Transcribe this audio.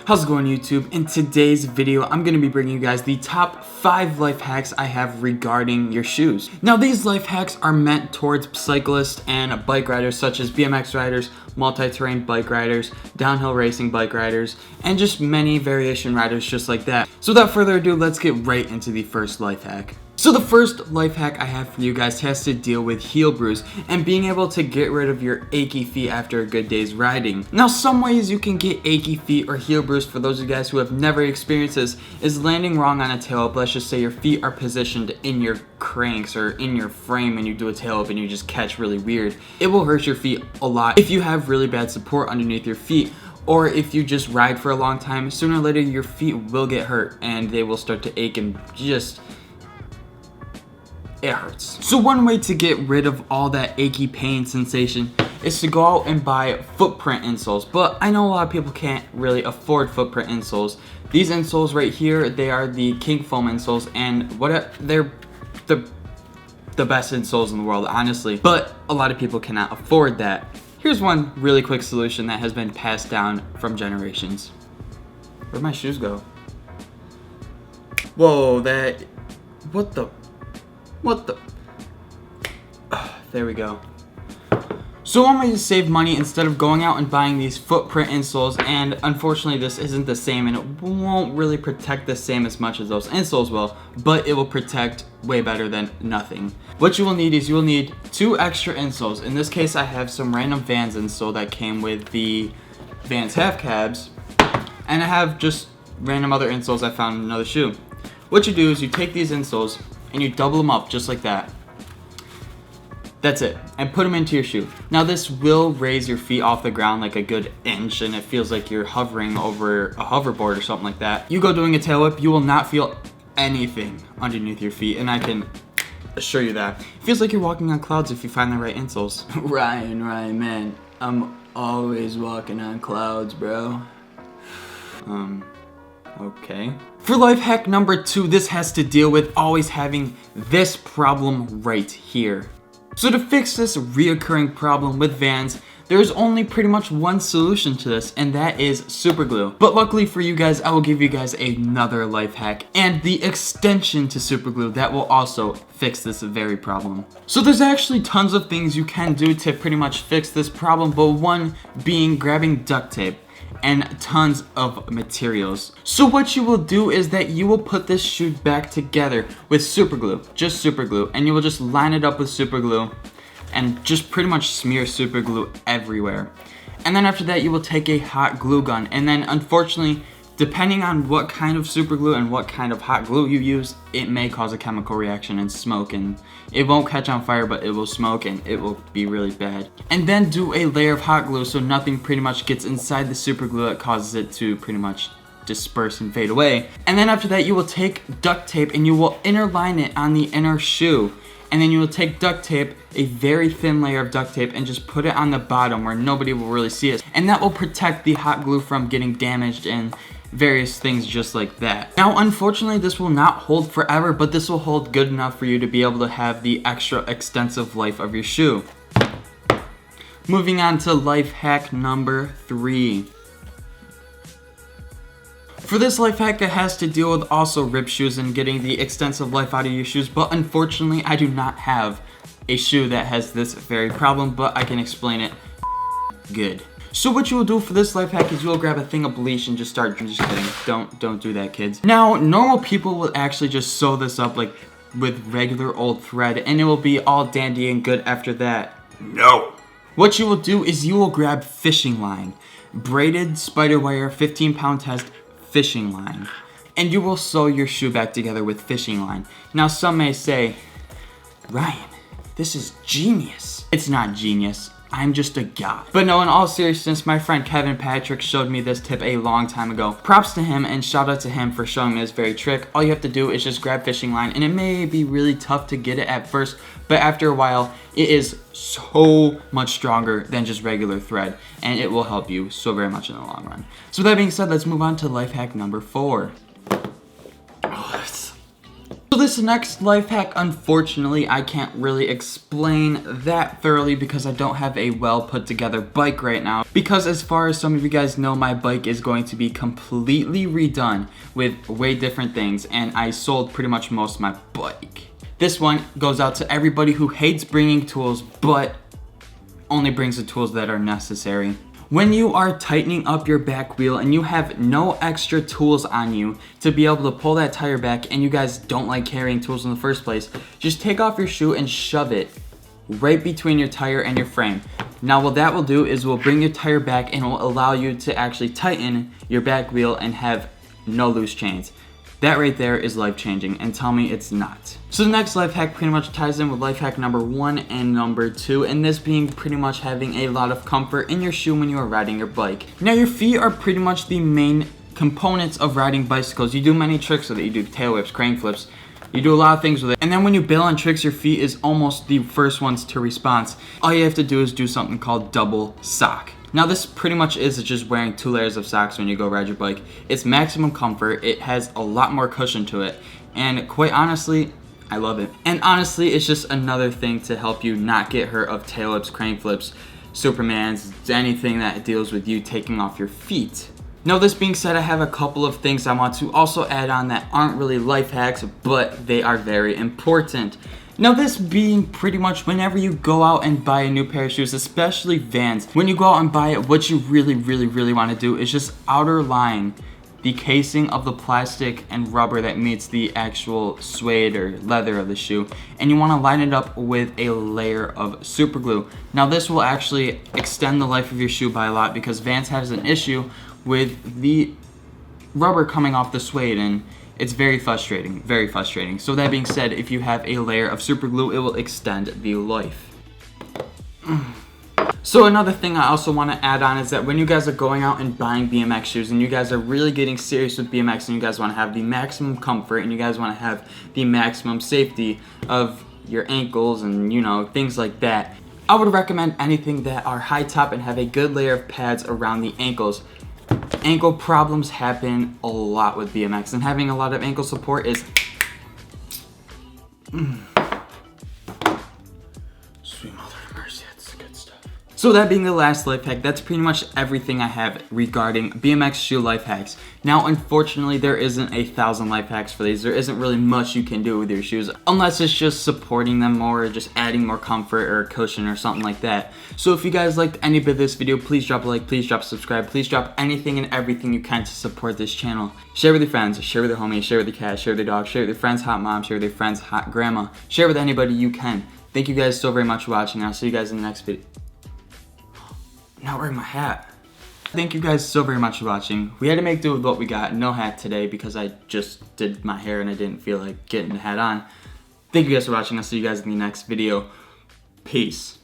How's it going, YouTube? In today's video, I'm going to be bringing you guys the top 5 life hacks I have regarding your shoes. Now, these life hacks are meant towards cyclists and bike riders such as BMX riders, multi-terrain bike riders, downhill racing bike riders, and just many variation riders just like that. So without further ado, let's get right into the first life hack. So the first life hack I have for you guys has to deal with heel bruise and being able to get rid of your achy feet after a good day's riding. Now, some ways you can get achy feet or heel bruise, for those of you guys who have never experienced this, is landing wrong on a tail up. Let's just say your feet are positioned in your cranks or in your frame and you do a tail up and you just catch really weird. It will hurt your feet a lot if you have really bad support underneath your feet. Or if you just ride for a long time, sooner or later your feet will get hurt and they will start to ache and just... it hurts. So one way to get rid of all that achy pain sensation is to go out and buy footprint insoles. But I know a lot of people can't really afford footprint insoles. These insoles right here, they are the King Foam insoles, and they're the best insoles in the world, honestly. But a lot of people cannot afford that. Here's one really quick solution that has been passed down from generations. Where'd my shoes go? Whoa, what the? There we go. So one way to save money instead of going out and buying these footprint insoles, and unfortunately this isn't the same and it won't really protect the same as much as those insoles will, but it will protect way better than nothing. What you will need is you will need 2 extra insoles. In this case, I have some random Vans insole that came with the Vans half cabs, and I have just random other insoles I found in another shoe. What you do is you take these insoles and you double them up just like that. That's it, and put them into your shoe. Now this will raise your feet off the ground like a good inch, and it feels like you're hovering over a hoverboard or something like that. You go doing a tail whip, you will not feel anything underneath your feet, and I can assure you that. It feels like you're walking on clouds if you find the right insoles. Ryan, man, I'm always walking on clouds, bro. Okay. For life hack number 2, this has to deal with always having this problem right here. So to fix this reoccurring problem with Vans, there's only pretty much one solution to this, and that is super glue. But luckily for you guys, I will give you guys another life hack and the extension to super glue that will also fix this very problem. So there's actually tons of things you can do to pretty much fix this problem, but one being grabbing duct tape and tons of materials. So what you will do is that you will put this shoe back together with super glue, just super glue, and you will just line it up with super glue and just pretty much smear super glue everywhere. And then after that, you will take a hot glue gun, and then unfortunately, depending on what kind of super glue and what kind of hot glue you use, it may cause a chemical reaction and smoke, and it won't catch on fire, but it will smoke and it will be really bad. And then do a layer of hot glue so nothing pretty much gets inside the super glue that causes it to pretty much disperse and fade away. And then after that, you will take duct tape and you will interline it on the inner shoe. And then you will take duct tape, a very thin layer of duct tape, and just put it on the bottom where nobody will really see it. And that will protect the hot glue from getting damaged and various things just like that. Now, unfortunately, this will not hold forever, but this will hold good enough for you to be able to have the extra extensive life of your shoe. Moving on to life hack number 3. For this life hack, it has to deal with also ripped shoes and getting the extensive life out of your shoes, but unfortunately, I do not have a shoe that has this very problem, but I can explain it good. So what you will do for this life hack is you will grab a thing of bleach and just kidding. Don't do that, kids. Now, normal people will actually just sew this up like with regular old thread, and it will be all dandy and good after that. No. What you will do is you will grab fishing line, braided spider wire, 15-pound test fishing line, and you will sew your shoe back together with fishing line. Now, some may say, Ryan, this is genius. It's not genius. I'm just a god. But no, in all seriousness, my friend Kevin Patrick showed me this tip a long time ago. Props to him and shout out to him for showing me this very trick. All you have to do is just grab fishing line, and it may be really tough to get it at first, but after a while, it is so much stronger than just regular thread, and it will help you so very much in the long run. So with that being said, let's move on to life hack number 4. So this this next life hack, unfortunately, I can't really explain that thoroughly because I don't have a well put together bike right now. Because as far as some of you guys know, my bike is going to be completely redone with way different things, and I sold pretty much most of my bike. This one goes out to everybody who hates bringing tools, but only brings the tools that are necessary. When you are tightening up your back wheel and you have no extra tools on you to be able to pull that tire back, and you guys don't like carrying tools in the first place, just take off your shoe and shove it right between your tire and your frame. Now what that will do is will bring your tire back and will allow you to actually tighten your back wheel and have no loose chains. That right there is life-changing, and tell me it's not. So the next life hack pretty much ties in with life hack number 1 and number 2, and this being pretty much having a lot of comfort in your shoe when you are riding your bike. Now your feet are pretty much the main components of riding bicycles. You do many tricks with it. You do tail whips, crane flips. You do a lot of things with it. And then when you bail on tricks, your feet is almost the first ones to respond. All you have to do is do something called double sock. Now this pretty much is just wearing 2 layers of socks when you go ride your bike. It's maximum comfort, it has a lot more cushion to it, and quite honestly, I love it. And honestly, it's just another thing to help you not get hurt of tail whips, crane flips, Supermans, anything that deals with you taking off your feet. Now this being said, I have a couple of things I want to also add on that aren't really life hacks, but they are very important. Now this being pretty much whenever you go out and buy a new pair of shoes, especially Vans, when you go out and buy it, what you really want to do is just outer line the casing of the plastic and rubber that meets the actual suede or leather of the shoe, and you want to line it up with a layer of super glue. Now this will actually extend the life of your shoe by a lot because Vans has an issue with the rubber coming off the suede, and it's very frustrating, very frustrating. So that being said, if you have a layer of super glue, it will extend the life. So another thing I also want to add on is that when you guys are going out and buying BMX shoes and you guys are really getting serious with BMX and you guys want to have the maximum comfort and you guys want to have the maximum safety of your ankles and, you know, things like that, I would recommend anything that are high top and have a good layer of pads around the ankles. Ankle problems happen a lot with BMX, and having a lot of ankle support is sweet mother of mercy, that's good stuff. So that being the last life hack, that's pretty much everything I have regarding BMX shoe life hacks. Now unfortunately there isn't 1,000 life hacks for these. There isn't really much you can do with your shoes unless it's just supporting them more or just adding more comfort or cushion or something like that. So if you guys liked any bit of this video, please drop a like, please drop a subscribe, please drop anything and everything you can to support this channel. Share with your friends, share with your homies, share with your cat, share with your dog, share with your friend's hot mom, share with your friend's hot grandma, share with anybody you can. Thank you guys so very much for watching. I'll see you guys in the next video. Not wearing my hat. Thank you guys so very much for watching. We had to make do with what we got. No hat today because I just did my hair and I didn't feel like getting the hat on. Thank you guys for watching. I'll see you guys in the next video. Peace.